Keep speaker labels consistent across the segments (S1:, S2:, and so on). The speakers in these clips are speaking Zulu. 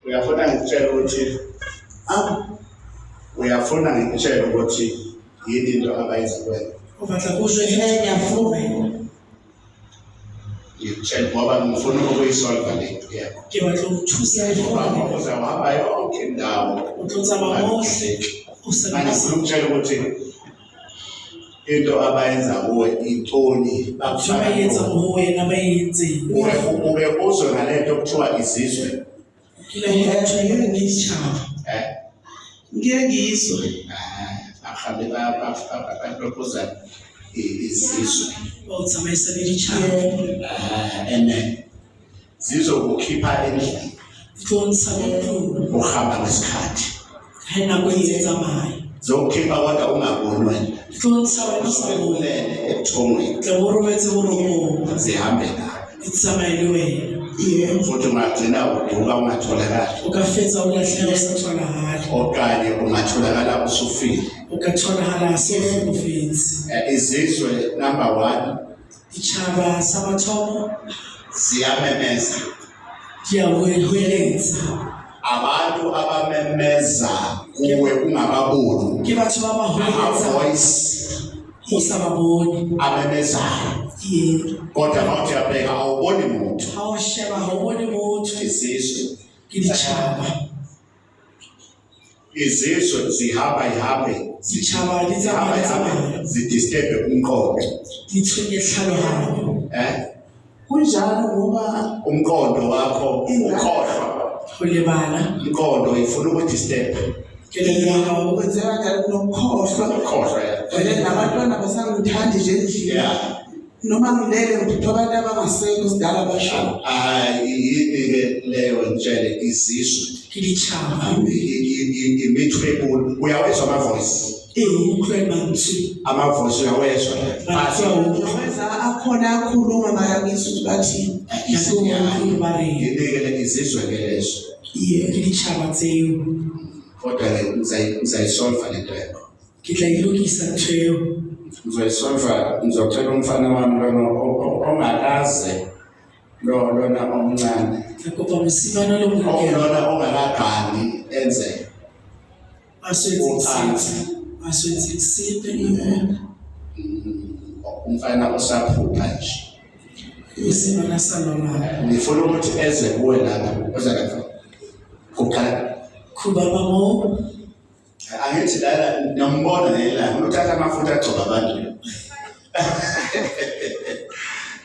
S1: uyafuna ngikutshela ukuthi uyafuna ngikutshela ukuthi yini into abayenza kuwena. Ngikutshela ngoba ngifuna ukuyisolva le nto yakho. Ngoba uzawuhamba yonke indawo. Manje ngifuna ukutshela ukuthi into abayenza kuwe intoni ube uzwe ngale nto kuthiwa izizwe.
S2: Ngiyangizwa.
S1: Ahambe baproposa izizwe. And zizokukhipha endlini. Uhamba ngesikhathi. Zokukhipha kodwa ungaboni wena. Ulele ebuthongweni. Zihambe nawe. Futhi ungagcina uduka ungatholakali. Okanye ungatholakala usufile. Izizwe number 1. Ziyamemeza. Abantu abamemeza kuwe ungababoni. Voice amemezayo. Kodwa mawuthi uyabheka awuboni muntu. Izizwe zihamba zidisturbe umqondo. Kunjalo ngoba umqondo wakho ukhohlwa. Umqondo ifuna ukudisturb.
S2: Kwenzeka njalo
S1: Ukhohlwa.
S2: Nabantwana basangithandi nje endlini. Noma ngilele ngiphethe abantu abangasekho sidala basho.
S1: Yini ke leyo ntshele izizwe. Imithwebulu uyawezwa amavoice. Amavoice uyawezwa.
S2: Akhona akhuluma ngayakithi ukuthi bathi
S1: yini izizwe ngelezo. Kodwa uzayisolva le nto yakho. Uzayisolva, ngizocela umfana wami lona ongakaze lona omncane. Lona ongakagani enze. Umfana osaphupha nje. Ngifuna ukuthi eze kuwe lapha ozakafika. Angithi lana niyambona ngelanga uthatha amafutha agcoba abantu.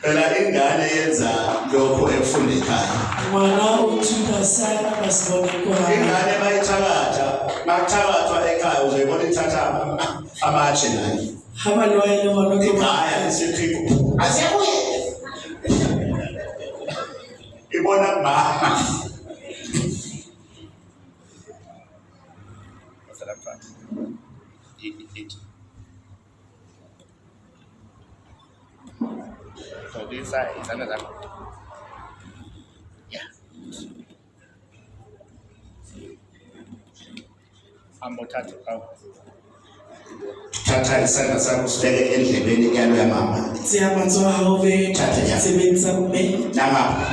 S1: Phela ingane yenza lokho efunda ekhaya. Ingane bayithakatha, makuthakathwa ekhaya uzoyibona ithatha amatshe nayo. Ekhaya isikhipho. Asiyabuye. Ibona mama. So this side is another. Yeah. Amothatha kawo. Thatha isandla sakho sibeke endlebeni yalo yamama. Nangapha.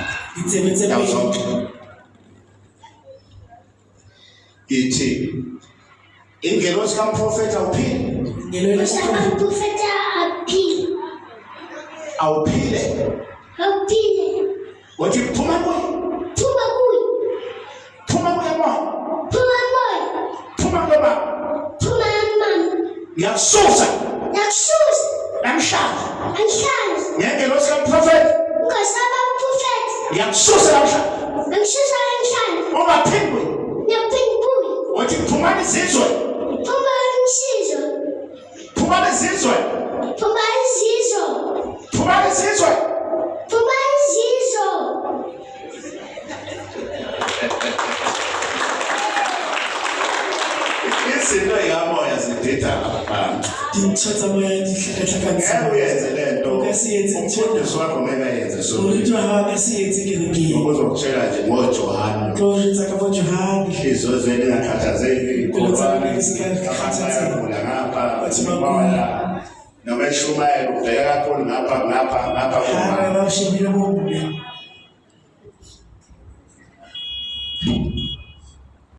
S1: Ithi ingelosi kaMprofeti awuphile. Wathi phuma kuye. Phuma ngoma. Ngiyasusa. Namhlanje. Ngelosi kaMprofeti. Ngiyasusa namhlanje. Ungaphindwe. Wathi phuma izizwe. Izinto ey'kamoya zidida abantu. Uyenze le nto. Umfundisi wakho ngeke ayenze so. Ukuzokutshela nje ngoJohane. Inhliziyo zenu ingakhathazeki. Abasayagula ngapha. Noma eshumayela ubheka kakhulu ngapha.